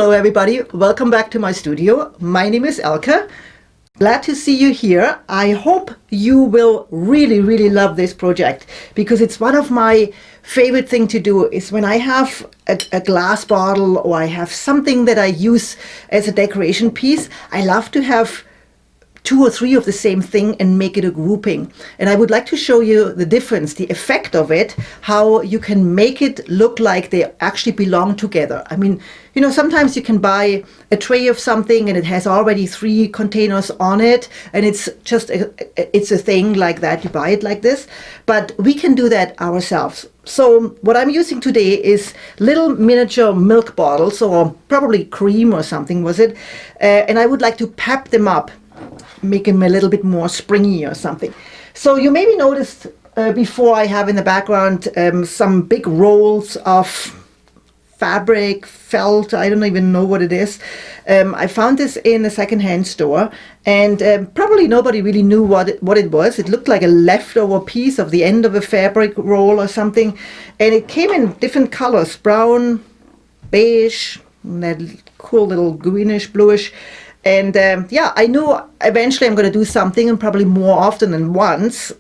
Hello everybody, welcome back to my studio. My name is Elke. Glad to see you here. I hope you will really love this project because it's one of my favorite thing to do is when I have a glass bottle or I have something that I use as a decoration piece, I love to have two or three of the same thing and make it a grouping. And I would like to show you the difference, the effect of it, how you can make it look like they actually belong together. I mean, you know, sometimes you can buy a tray of something and it has already 3 containers on it and it's just it's a thing like that, you buy it like this, but we can do that ourselves. So what I'm using today is little miniature milk bottles, or probably cream or something was it, and I would like to pep them up, make them a little bit more springy or something. So you maybe noticed before I have in the background some big rolls of fabric, felt, I don't even know what it is. I found this in a secondhand store and probably nobody really knew what it was. It looked like a leftover piece of the end of a fabric roll or something, and it came in different colors, brown, beige, and that cool little greenish, bluish. And yeah, I knew eventually I'm going to do something, and probably more often than once.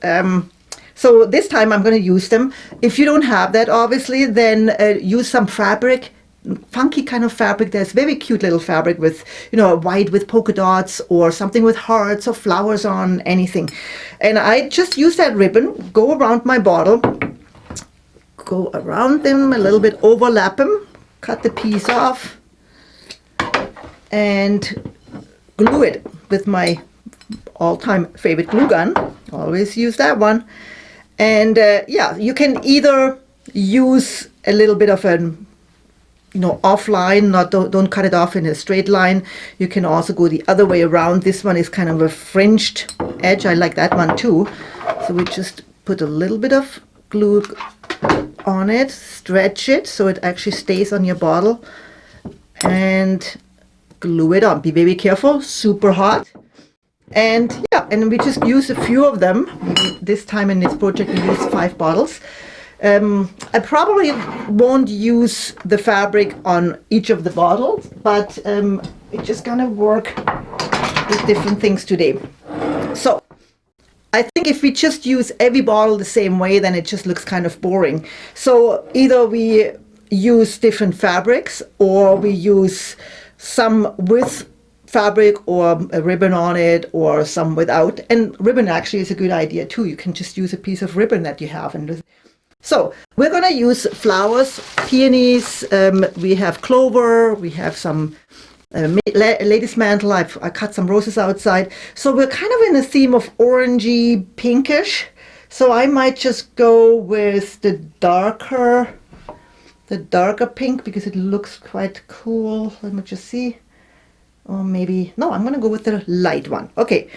So this time I'm going to use them. If you don't have that, obviously, then use some fabric, funky kind of fabric. There's very cute little fabric with, you know, white with polka dots or something with hearts or flowers on, anything. And I just use that ribbon, go around my bottle, go around them a little bit, overlap them, cut the piece off, and glue it with my all-time favorite glue gun. Always use that one. And yeah, you can either use a little bit of an, you know, offline, don't cut it off in a straight line. You can also go the other way around. This one is kind of a fringed edge. I like that one too. So we just put a little bit of glue on it, stretch it so it actually stays on your bottle, and glue it on. Be very careful, super hot. And yeah, and we just use a few of them. This time in this project we used 5 bottles. I probably won't use the fabric on each of the bottles, but it's just gonna work with different things today. So I think if we just use every bottle the same way, then it just looks kind of boring. So either we use different fabrics, or we use some with fabric or a ribbon on it, or some without. And ribbon actually is a good idea too. You can just use a piece of ribbon that you have. And so we're going to use flowers, peonies, we have clover, we have some lady's mantle. I cut some roses outside. So we're kind of in a theme of orangey, pinkish. So I might just go with the darker pink because it looks quite cool. Let me just see. Or maybe, no, I'm going to go with the light one. Okay,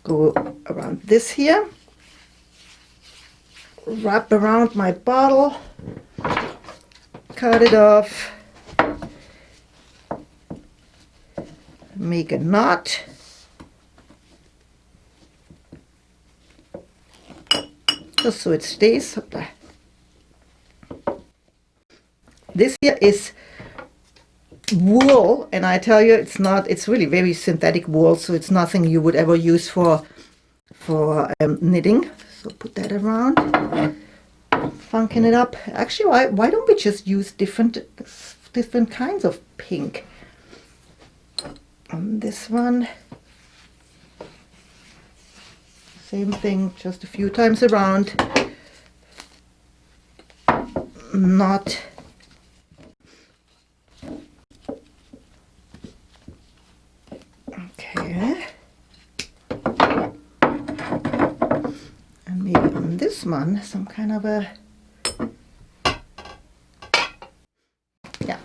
go around this here. Wrap around my bottle. Cut it off. Make a knot. Just so it stays. This here is wool, and I tell you, it's really very synthetic wool, so it's nothing you would ever use for knitting. So put that around, funkin' it up. Actually, why don't we just use different kinds of pink on this one? Same thing, just a few times around. Knot. Okay, and maybe on this one some kind of a, yeah,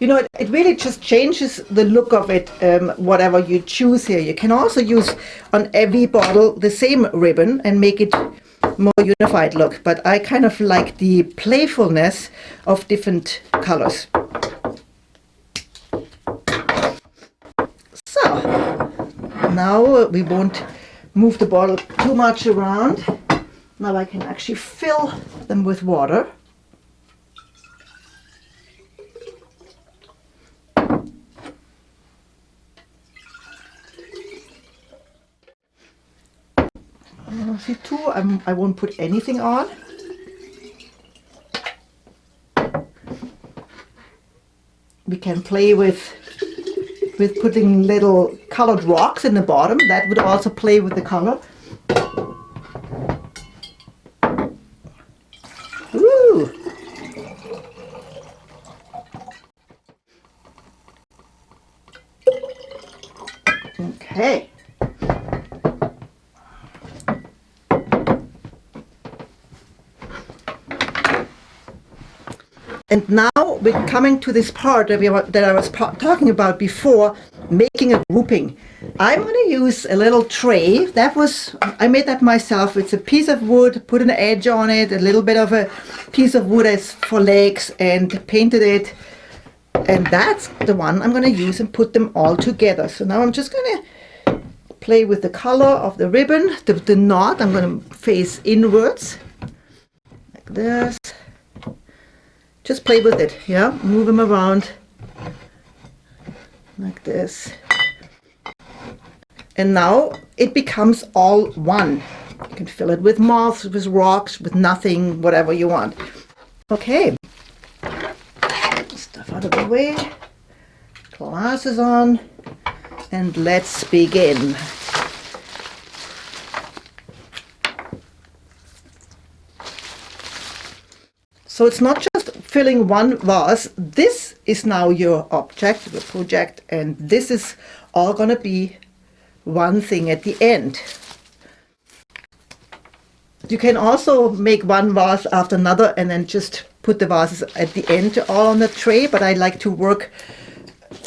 you know, it really just changes the look of it, whatever you choose here. You can also use on every bottle the same ribbon and make it more unified look, but I kind of like the playfulness of different colors. Now we won't move the bottle too much around. Now I can actually fill them with water. See, two, I won't put anything on. We can play with putting little colored rocks in the bottom. That would also play with the color. Ooh. Okay. And now we're coming to this part that I was talking about before, making a grouping. I'm going to use a little tray. I made that myself. It's a piece of wood, put an edge on it, a little bit of a piece of wood as for legs, and painted it. And that's the one I'm going to use and put them all together. So now I'm just going to play with the color of the ribbon. The knot, I'm going to face inwards, like this. Just play with it, yeah? Move them around like this. And now it becomes all one. You can fill it with moss, with rocks, with nothing, whatever you want. Okay. Stuff out of the way. Glasses on. And let's begin. So it's not just filling one vase. This is now your object, your project, and this is all going to be one thing at the end. You can also make one vase after another and then just put the vases at the end all on the tray, but I like to work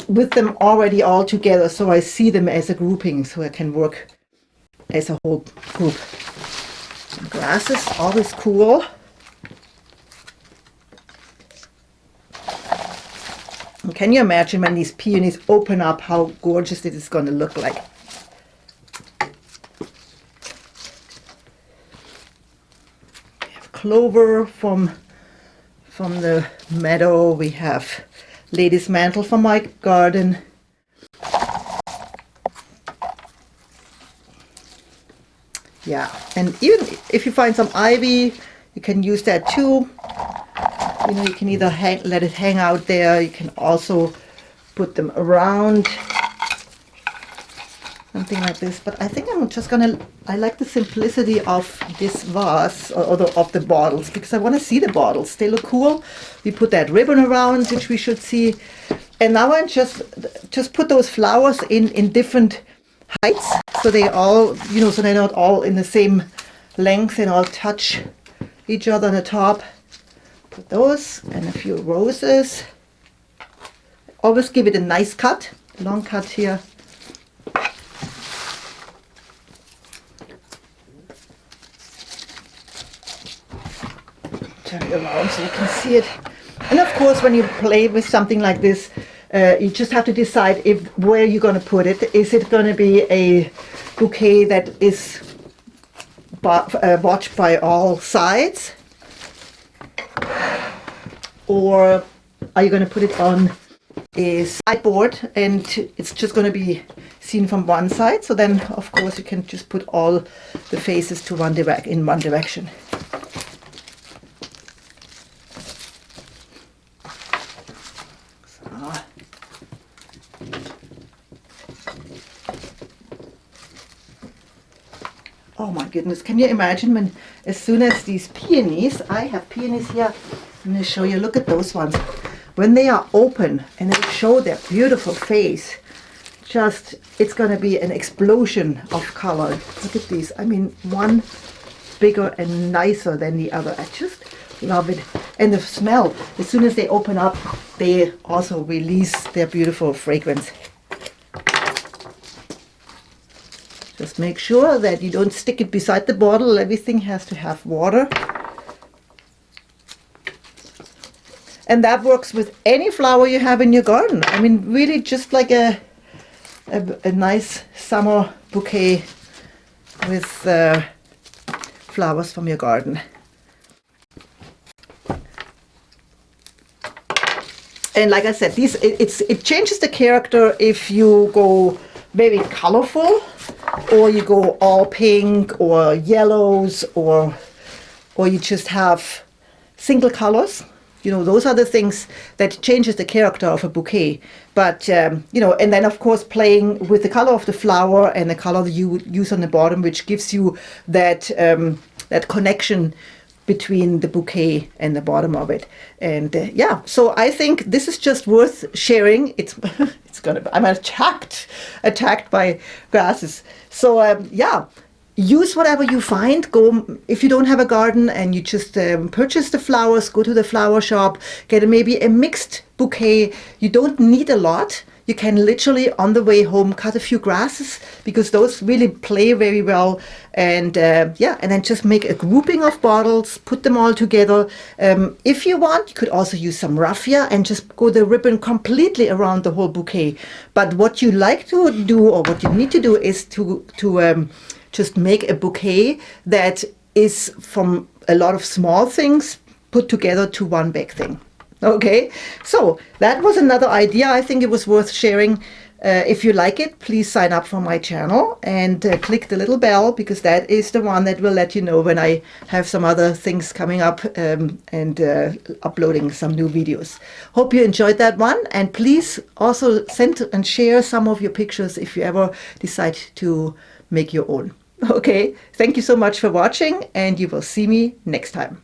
with them already all together so I see them as a grouping, so I can work as a whole group. Some glasses, always cool. And can you imagine when these peonies open up how gorgeous it is going to look like? We have clover from the meadow. We have lady's mantle from my garden. Yeah, and even if you find some ivy, you can use that too. You know, you can either let it hang out there. You can also put them around, something like this. But I think I'm just gonna. I like the simplicity of this vase or of the bottles because I want to see the bottles. They look cool. We put that ribbon around, which we should see. And now I just put those flowers in different heights, so they all, you know, so they're not all in the same length and all touch each other on the top. Put those and a few roses. Always give it a nice cut, long cut here. Turn it around so you can see it. And of course, when you play with something like this, you just have to decide where you're going to put it. Is it going to be a bouquet that is watched by all sides? Or are you going to put it on a sideboard and it's just going to be seen from one side? So then, of course, you can just put all the faces to in one direction. So. Oh my goodness, can you imagine as soon as these peonies, I have peonies here. I'm going to show you, look at those ones. When they are open and they show their beautiful face, it's going to be an explosion of color. Look at these. I mean, one bigger and nicer than the other. I just love it. And the smell, as soon as they open up, they also release their beautiful fragrance. Just make sure that you don't stick it beside the bottle. Everything has to have water. And that works with any flower you have in your garden. I mean, really just like a nice summer bouquet with flowers from your garden. And like I said, it changes the character if you go very colorful, or you go all pink or yellows, or you just have single colors. You know, those are the things that changes the character of a bouquet. But, you know, and then of course playing with the color of the flower and the color that you would use on the bottom, which gives you that, that connection between the bouquet and the bottom of it. And yeah, so I think this is just worth sharing. It's I'm attacked by grasses. So yeah, use whatever you find. Go, if you don't have a garden and you just purchase the flowers, go to the flower shop, get maybe a mixed bouquet. You don't need a lot. You can literally on the way home cut a few grasses, because those really play very well. And yeah, and then just make a grouping of bottles, put them all together. If you want, you could also use some raffia and just go the ribbon completely around the whole bouquet. But what you like to do, or what you need to do, is to just make a bouquet that is from a lot of small things put together to one big thing. Okay, so that was another idea. I think it was worth sharing. If you like it, please sign up for my channel and click the little bell, because that is the one that will let you know when I have some other things coming up, and uploading some new videos. Hope you enjoyed that one, and please also send and share some of your pictures if you ever decide to make your own. Okay, thank you so much for watching, and you will see me next time.